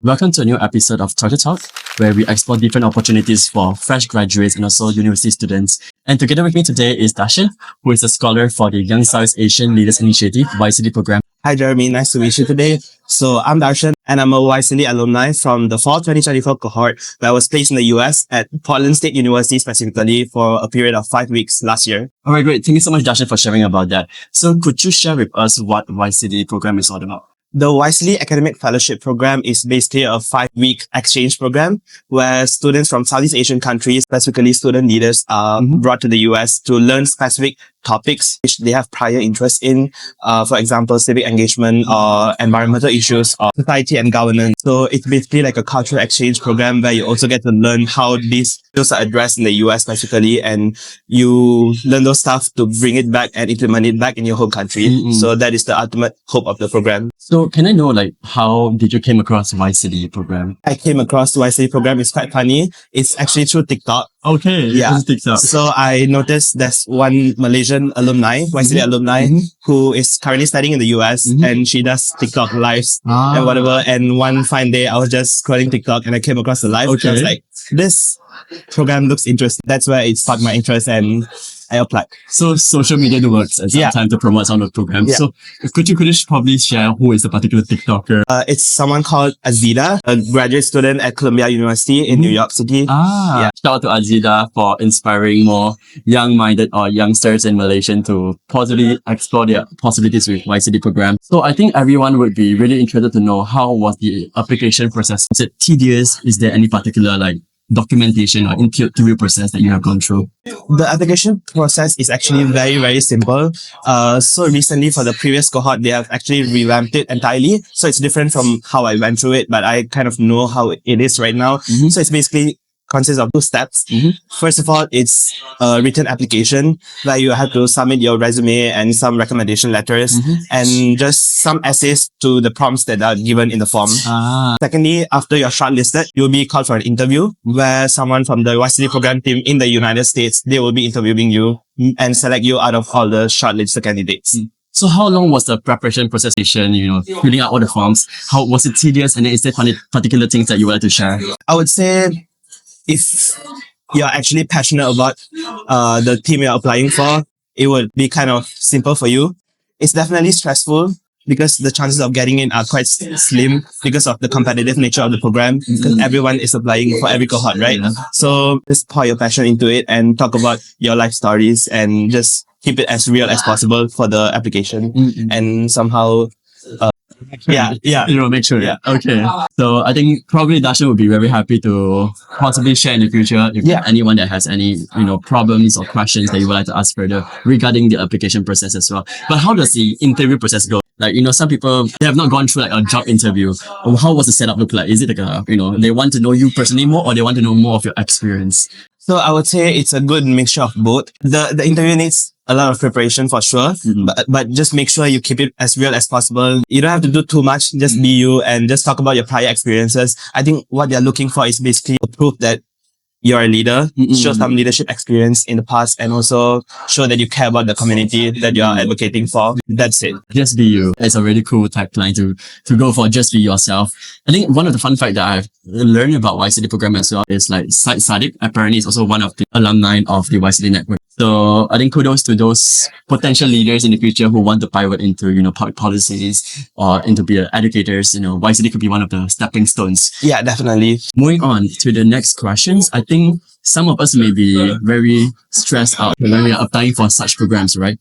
Welcome to a new episode of Talk to Talk, where we explore different opportunities for fresh graduates and also university students. And together with me today is Dharshaan, who is a scholar for the Young Southeast Asian Leaders Initiative YSEALI program. Hi Jeremy, nice to meet you today. So I'm Dharshaan and I'm a YSEALI alumni from the fall 2024 cohort where I was placed in the US at Portland State University specifically for a period of 5 weeks last year. All right, great. Thank you so much, Dharshaan, for sharing about that. So could you share with us what YSEALI program is all about? The YSEALI Academic Fellowship Program is basically a 5-week exchange program where students from Southeast Asian countries, specifically student leaders, are brought to the US to learn specific topics which they have prior interest in. For example, civic engagement or environmental issues or society and governance. So it's basically like a cultural exchange program where you also get to learn how these fields are addressed in the US specifically, and you learn those stuff to bring it back and implement it back in your home country. So that is the ultimate hope of the program. So can I know how did you came across YSEALI program? I came across the YSEALI program. It's quite funny. It's actually through TikTok. Okay, yeah. TikTok. So I noticed there's one Malaysian alumni, YSEALI alumni, who is currently studying in the US, and she does TikTok lives and whatever. And one fine day, I was just scrolling TikTok and I came across the live. Okay. I was like, this program looks interesting. That's where it sparked my interest and I applied. So social media works at some time to promote some of the programs. So could you probably share who is the particular TikToker? It's someone called Azida, a graduate student at Columbia University in New York City. Shout out to Azida for inspiring more young-minded or youngsters in Malaysia to possibly explore their possibilities with YSEALI program. So I think everyone would be really interested to know how was the application process. Was it tedious? Is there any particular documentation or interview process that you have gone through? The application process is actually very, very simple. So recently for the previous cohort, they have actually revamped it entirely. So it's different from how I went through it, but I kind of know how it is right now. So it's basically consists of 2 steps. First of all, it's a written application where you have to submit your resume and some recommendation letters and just some essays to the prompts that are given in the form. Secondly, after you're shortlisted, you'll be called for an interview where someone from the YSEALI program team in the United States, they will be interviewing you and select you out of all the shortlisted candidates. So how long was the preparation process, filling out all the forms? How was it tedious, and is there particular things that you would like to share? I would say if you're actually passionate about the team you're applying for, it would be kind of simple for you. It's definitely stressful because the chances of getting in are quite slim because of the competitive nature of the program, because everyone is applying for every cohort, right? So just pour your passion into it and talk about your life stories and just keep it as real as possible for the application and somehow make sure. Okay. So I think probably Dharshaan would be very happy to possibly share in the future if anyone that has any problems or questions that you would like to ask further regarding the application process as well. But how does the interview process go? Some people, they have not gone through a job interview. How was the setup look like? Is it they want to know you personally more, or they want to know more of your experience? So I would say it's a good mixture of both. The interview needs a lot of preparation for sure, but just make sure you keep it as real as possible. You don't have to do too much. Just be you and just talk about your prior experiences. I think what they're looking for is basically proof that you're a leader, show some leadership experience in the past, and also show that you care about the community that you're advocating for. That's it. Just be you. It's a really cool tagline to go for. Just be yourself. I think one of the fun facts that I've learned about YSEALI program as well is Syed Saddiq apparently is also one of the alumni of the YSEALI network. So I think kudos to those potential leaders in the future who want to pivot into, public policies or into be educators. YSEALI could be one of the stepping stones. Yeah, definitely. Moving on to the next questions. I think some of us may be very stressed out when we are applying for such programs, right?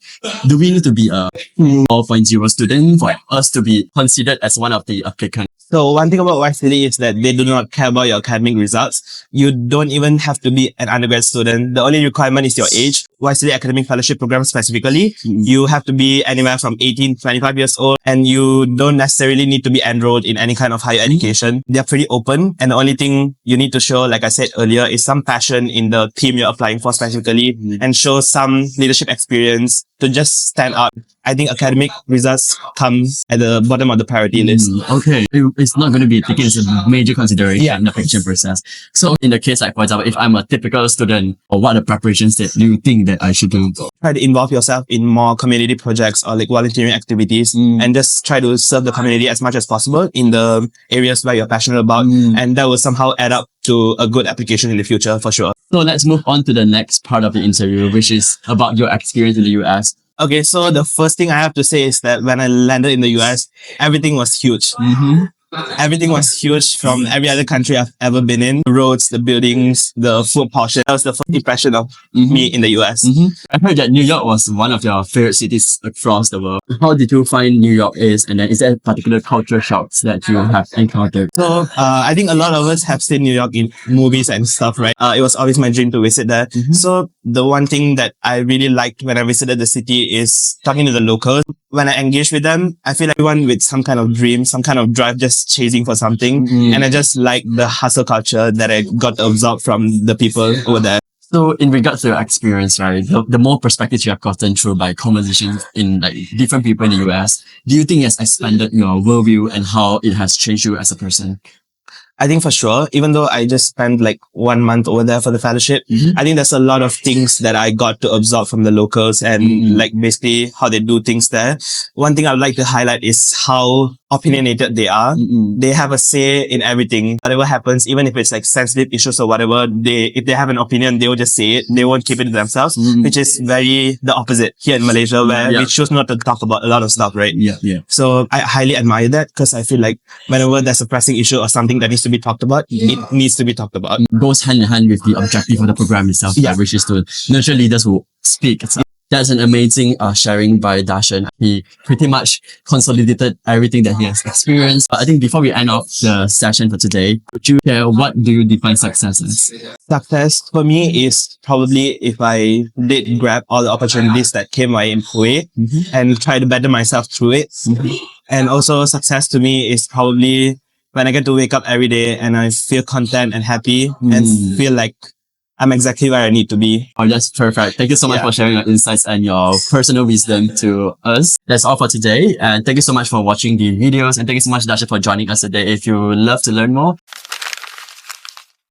Do we need to be a 4.0 student for us to be considered as one of the applicants? So one thing about YSEALI is that they do not care about your academic results. You don't even have to be an undergrad student. The only requirement is your age. YSEALI Academic Fellowship Program specifically, you have to be anywhere from 18 to 25 years old, and you don't necessarily need to be enrolled in any kind of higher education. They're pretty open, and the only thing you need to show, like I said earlier, is some passion in the team you're applying for specifically, and show some leadership experience to just stand out I think academic results come at the bottom of the priority list. Okay. It's not going to be taken as a major consideration in the application process. So in the case, like for example, if I'm a typical student, or what are the preparations that you think that I should do? Try to involve yourself in more community projects or like volunteering activities and just try to serve the community as much as possible in the areas where you're passionate about. And that will somehow add up to a good application in the future for sure. So let's move on to the next part of the interview, which is about your experience in the US. Okay, so the first thing I have to say is that when I landed in the US, everything was huge. Everything was huge from every other country I've ever been in. The roads, the buildings, the food portion. That was the first impression of me in the US. I heard that New York was one of your favorite cities across the world. How did you find New York is? And then is there particular culture shocks that you have encountered? So I think a lot of us have seen New York in movies and stuff, right? It was always my dream to visit there. So the one thing that I really liked when I visited the city is talking to the locals. When I engage with them, I feel like everyone with some kind of dream, some kind of drive, just chasing for something. And I just like the hustle culture that I got to absorb from the people over there. So in regards to your experience, right, the more perspectives you have gotten through by conversations in like different people in the US, do you think it has expanded your worldview and how it has changed you as a person? I think for sure, even though I just spent like 1 month over there for the fellowship, I think there's a lot of things that I got to absorb from the locals and like basically how they do things there. One thing I would like to highlight is how opinionated they are. They have a say in everything. Whatever happens, even if it's like sensitive issues or whatever, if they have an opinion, they will just say it. They won't keep it to themselves, which is very the opposite here in Malaysia, where we choose not to talk about a lot of stuff, right? So I highly admire that because I feel like whenever there's a pressing issue or something that needs to be talked about, it needs to be talked about. Goes hand in hand with the objective of the program itself, which is to nurture leaders who speak. That's an amazing sharing by Dharshaan. He pretty much consolidated everything that he has experienced. I think before we end off the session for today, could you share what do you define success as? Success for me is probably if I did grab all the opportunities that came my way and try to better myself through it. And also success to me is probably when I get to wake up every day and I feel content and happy and feel like I'm exactly where I need to be. Oh, that's perfect. Thank you so much for sharing your insights and your personal wisdom to us. That's all for today. And thank you so much for watching the videos. And thank you so much, Dharshaan, for joining us today. If you would love to learn more,